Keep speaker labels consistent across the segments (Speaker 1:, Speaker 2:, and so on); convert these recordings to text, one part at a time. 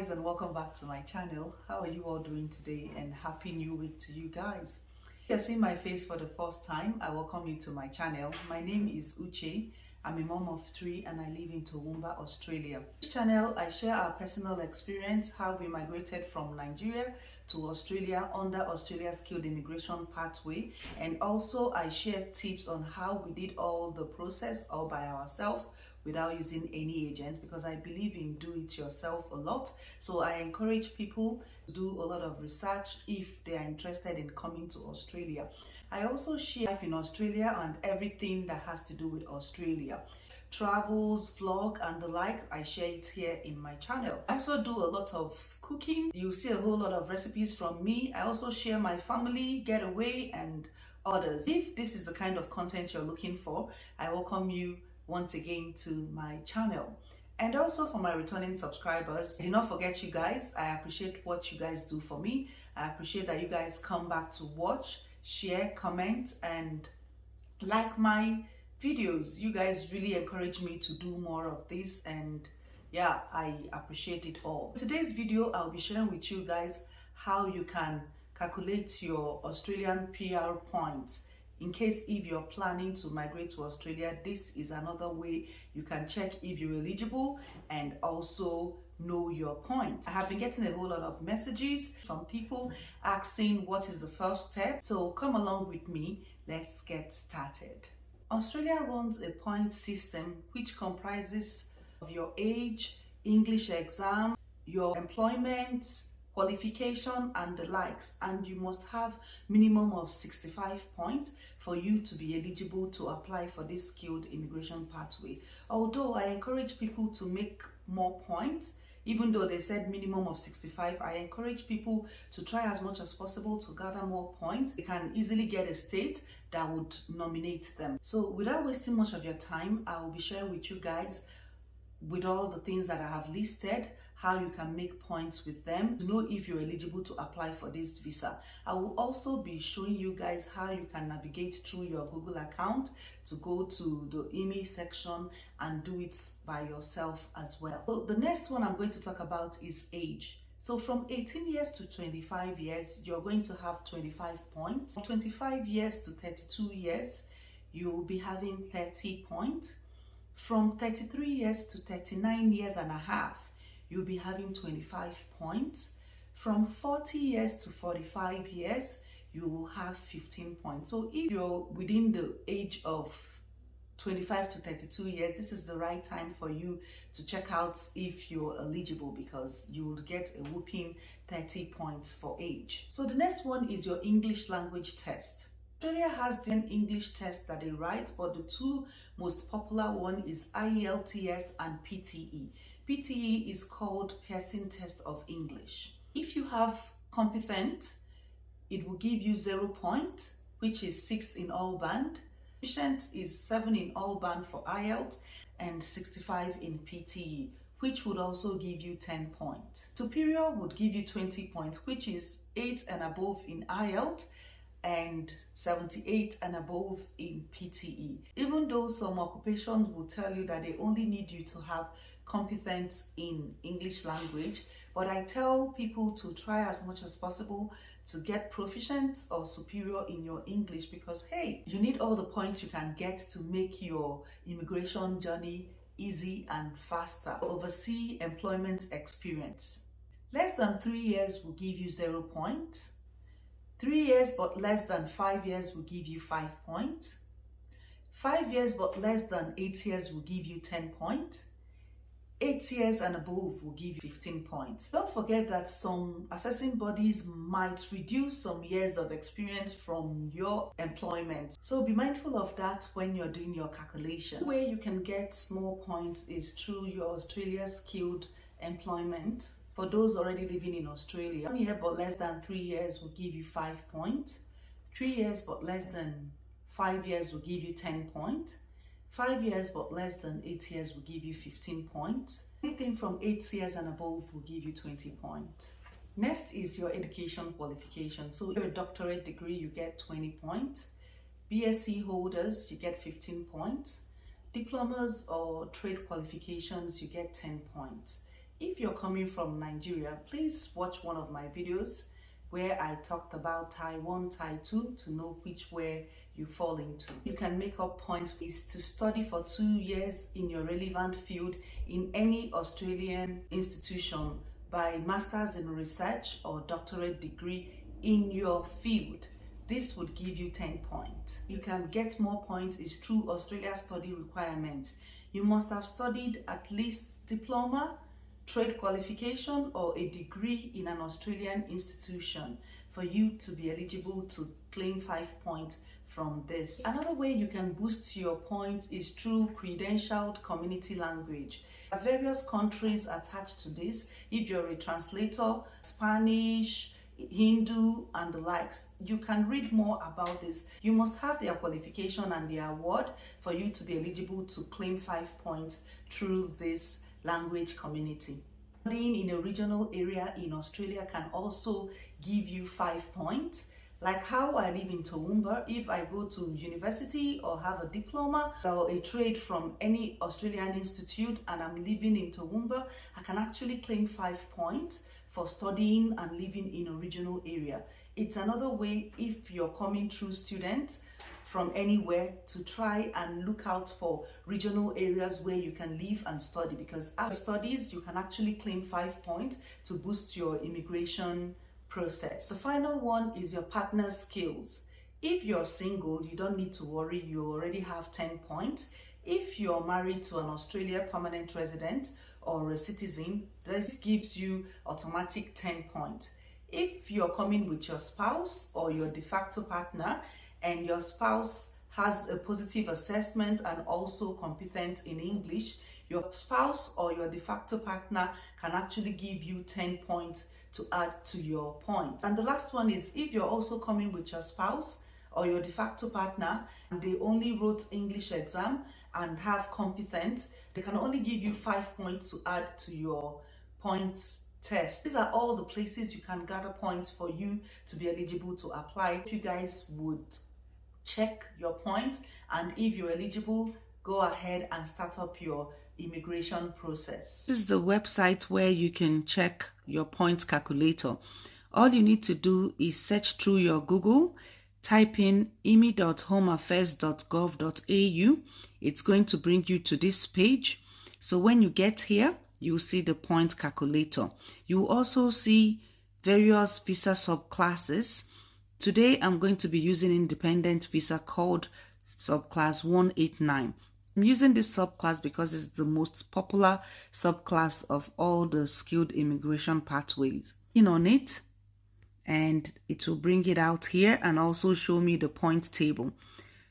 Speaker 1: guys, and welcome back to my channel. How are you all doing today, and happy new week to you guys. If you're seeing my face for the first time, I welcome you to my channel. My name is Uche. I'm a mom of 3 and I live in Toowoomba, Australia. This channel, I share our personal experience, how we migrated from Nigeria to Australia under Australia's skilled immigration pathway, and also I share tips on how we did all the process all by ourselves without using any agent, because I believe in do it yourself a lot. So I encourage people to do a lot of research if they are interested in coming to Australia. I also share life in Australia and everything that has to do with Australia. Travels, vlog and the like, I share it here in my channel. I also do a lot of cooking. You'll see a whole lot of recipes from me. I also share my family, getaway and others. If this is the kind of content you're looking for, I welcome you once again to my channel. And also for my returning subscribers, do not forget, you guys, I appreciate what you guys do for me. I appreciate that you guys come back to watch, share, comment and like my videos. You guys really encourage me to do more of this, and yeah, I appreciate it all. In today's video, I'll be sharing with you guys how you can calculate your Australian PR points. In case if you're planning to migrate to Australia, this is another way you can check if you're eligible and also know your points. I have been getting a whole lot of messages from people asking what is the first step. So come along with me, let's get started. Australia runs a point system which comprises of your age, English exam, your employment, qualification and the likes, and you must have minimum of 65 points for you to be eligible to apply for this skilled immigration pathway. Although I encourage people to make more points, even though they said minimum of 65, I encourage people to try as much as possible to gather more points. They can easily get a state that would nominate them. So without wasting much of your time, I will be sharing with you guys with all the things that I have listed, how you can make points with them to know if you're eligible to apply for this visa. I will also be showing you guys how you can navigate through your Google account to go to the IMI section and do it by yourself as well. So the next one I'm going to talk about is age. So from 18 years to 25 years, you're going to have 25 points. From 25 years to 32 years, you will be having 30 points. From 33 years to 39 years and a half, you'll be having 25 points. From 40 years to 45 years, you will have 15 points. So if you're within the age of 25 to 32 years, this is the right time for you to check out if you're eligible, because you will get a whopping 30 points for age. So the next one is your English language test. Australia has the English test that they write, but the two most popular one is IELTS and PTE. PTE is called Pearson Test of English. If you have competent, it will give you 0 point, which is 6 in all band. Proficient is 7 in all band for IELTS and 65 in PTE, which would also give you 10 points. Superior would give you 20 points, which is 8 and above in IELTS and 78 and above in PTE. Even though some occupations will tell you that they only need you to have competence in English language, but I tell people to try as much as possible to get proficient or superior in your English, because hey, you need all the points you can get to make your immigration journey easy and faster. Overseas employment experience. Less than 3 years will give you 0 points. 3 years but less than 5 years will give you 5 points. 5 years but less than 8 years will give you 10 points. 8 years and above will give you 15 points. Don't forget that some assessing bodies might reduce some years of experience from your employment. So be mindful of that when you're doing your calculation. The way you can get more points is through your Australia skilled employment. For those already living in Australia, 1 year but less than 3 years will give you 5 points. 3 years but less than 5 years will give you 10 points. 5 years but less than 8 years will give you 15 points. Anything from 8 years and above will give you 20 points. Next is your education qualification. So if you're a doctorate degree, you get 20 points. BSc holders, you get 15 points. Diplomas or trade qualifications, you get 10 points. If you're coming from Nigeria, please watch one of my videos where I talked about Type 1, Type 2 to know which way you fall into. You can make up points is to study for 2 years in your relevant field in any Australian institution by Masters in Research or doctorate degree in your field. This would give you 10 points. You can get more points is through Australia study requirements. You must have studied at least diploma, trade qualification or a degree in an Australian institution for you to be eligible to claim 5 points from this. Another way you can boost your points is through credentialed community language. There are various countries attached to this. If you're a translator, Spanish, Hindu and the likes, you can read more about this. You must have their qualification and their award for you to be eligible to claim 5 points through this language community. Studying in a regional area in Australia can also give you 5 points. Like how I live in Toowoomba, if I go to university or have a diploma or a trade from any Australian institute and I'm living in Toowoomba, I can actually claim 5 points for studying and living in a regional area. It's another way if you're coming through students from anywhere to try and look out for regional areas where you can live and study, because after studies you can actually claim 5 points to boost your immigration process. The final one is your partner skills. If you're single, you don't need to worry, you already have 10 points. If you're married to an Australia permanent resident or a citizen, this gives you automatic 10 points. If you're coming with your spouse or your de facto partner and your spouse has a positive assessment and also competent in English, your spouse or your de facto partner can actually give you 10 points to add to your points. And the last one is if you're also coming with your spouse or your de facto partner and they only wrote English exam and have competence, they can only give you 5 points to add to your points test. These are all the places you can gather points for you to be eligible to apply. If you guys would check your points, and if you're eligible, go ahead and start up your immigration process. This is the website where you can check your points calculator. All you need to do is search through your Google, type in imi.homeaffairs.gov.au. It's going to bring you to this page. So when you get here, you'll see the points calculator. You will also see various visa subclasses. Today, I'm going to be using independent visa called subclass 189. I'm using this subclass because it's the most popular subclass of all the skilled immigration pathways. In on it, and it will bring it out here and also show me the point table.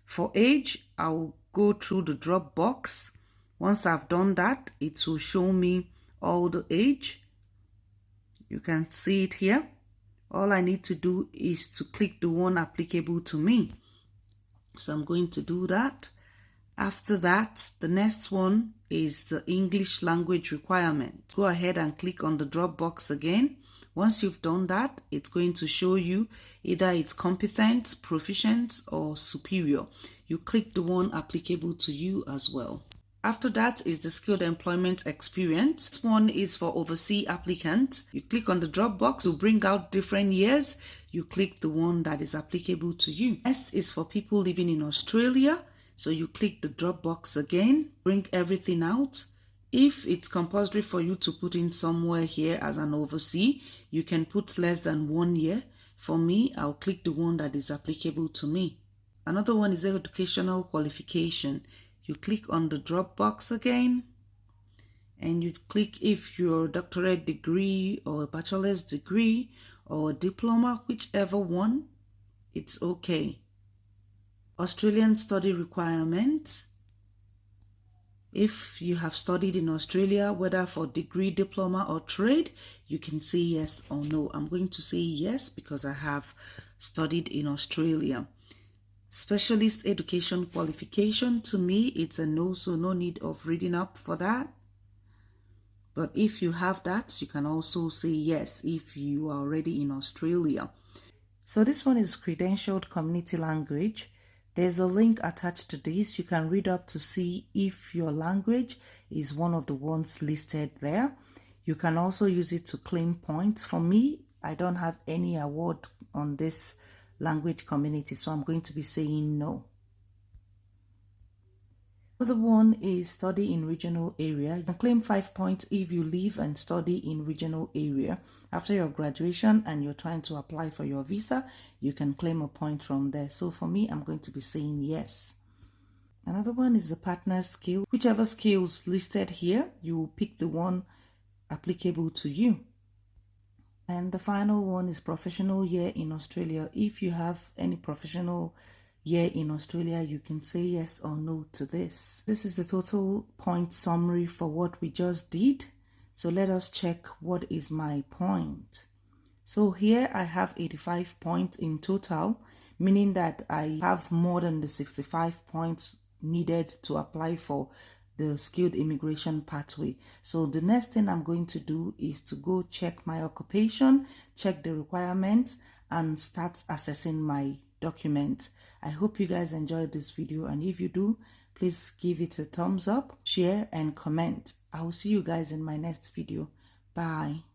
Speaker 1: For age, I'll go through the drop box. Once I've done that, it will show me all the age. You can see it here. All I need to do is to click the one applicable to me. So I'm going to do that. After that, the next one is the English language requirement. Go ahead and click on the drop box again. Once you've done that, it's going to show you either it's competent, proficient, or superior. You click the one applicable to you as well. After that is the skilled employment experience. This one is for overseas applicants. You click on the drop box to bring out different years. You click the one that is applicable to you. Next is for people living in Australia. So you click the drop box again, bring everything out. If it's compulsory for you to put in somewhere here as an overseas, you can put less than 1 year. For me, I'll click the one that is applicable to me. Another one is educational qualification. You click on the drop box again and you click if your doctorate degree or a bachelor's degree or a diploma, whichever one, it's okay. Australian study requirements. If you have studied in Australia, whether for degree, diploma or trade, you can say yes or no. I'm going to say yes because I have studied in Australia. Specialist education qualification, to me it's a no, so no need of reading up for that. But if you have that, you can also say yes if you are already in Australia. So this one is credentialed community language. There's a link attached to this. You can read up to see if your language is one of the ones listed there. You can also use it to claim points. For me, I don't have any award on this language community, so I'm going to be saying no. Another one is study in regional area. You can claim 5 points if you live and study in regional area. After your graduation and you're trying to apply for your visa, you can claim a point from there. So for me, I'm going to be saying yes. Another one is the partner skill. Whichever skills listed here, you will pick the one applicable to you. And the final one is professional year in Australia. If you have any professional year in Australia, you can say yes or no to this. This is the total point summary for what we just did. So let us check what is my point. So here I have 85 points in total, meaning that I have more than the 65 points needed to apply for the skilled immigration pathway. So the next thing I'm going to do is to go check my occupation, check the requirements, and start assessing my documents. I hope you guys enjoyed this video, and if you do, please give it a thumbs up, share, and comment. I will see you guys in my next video. Bye.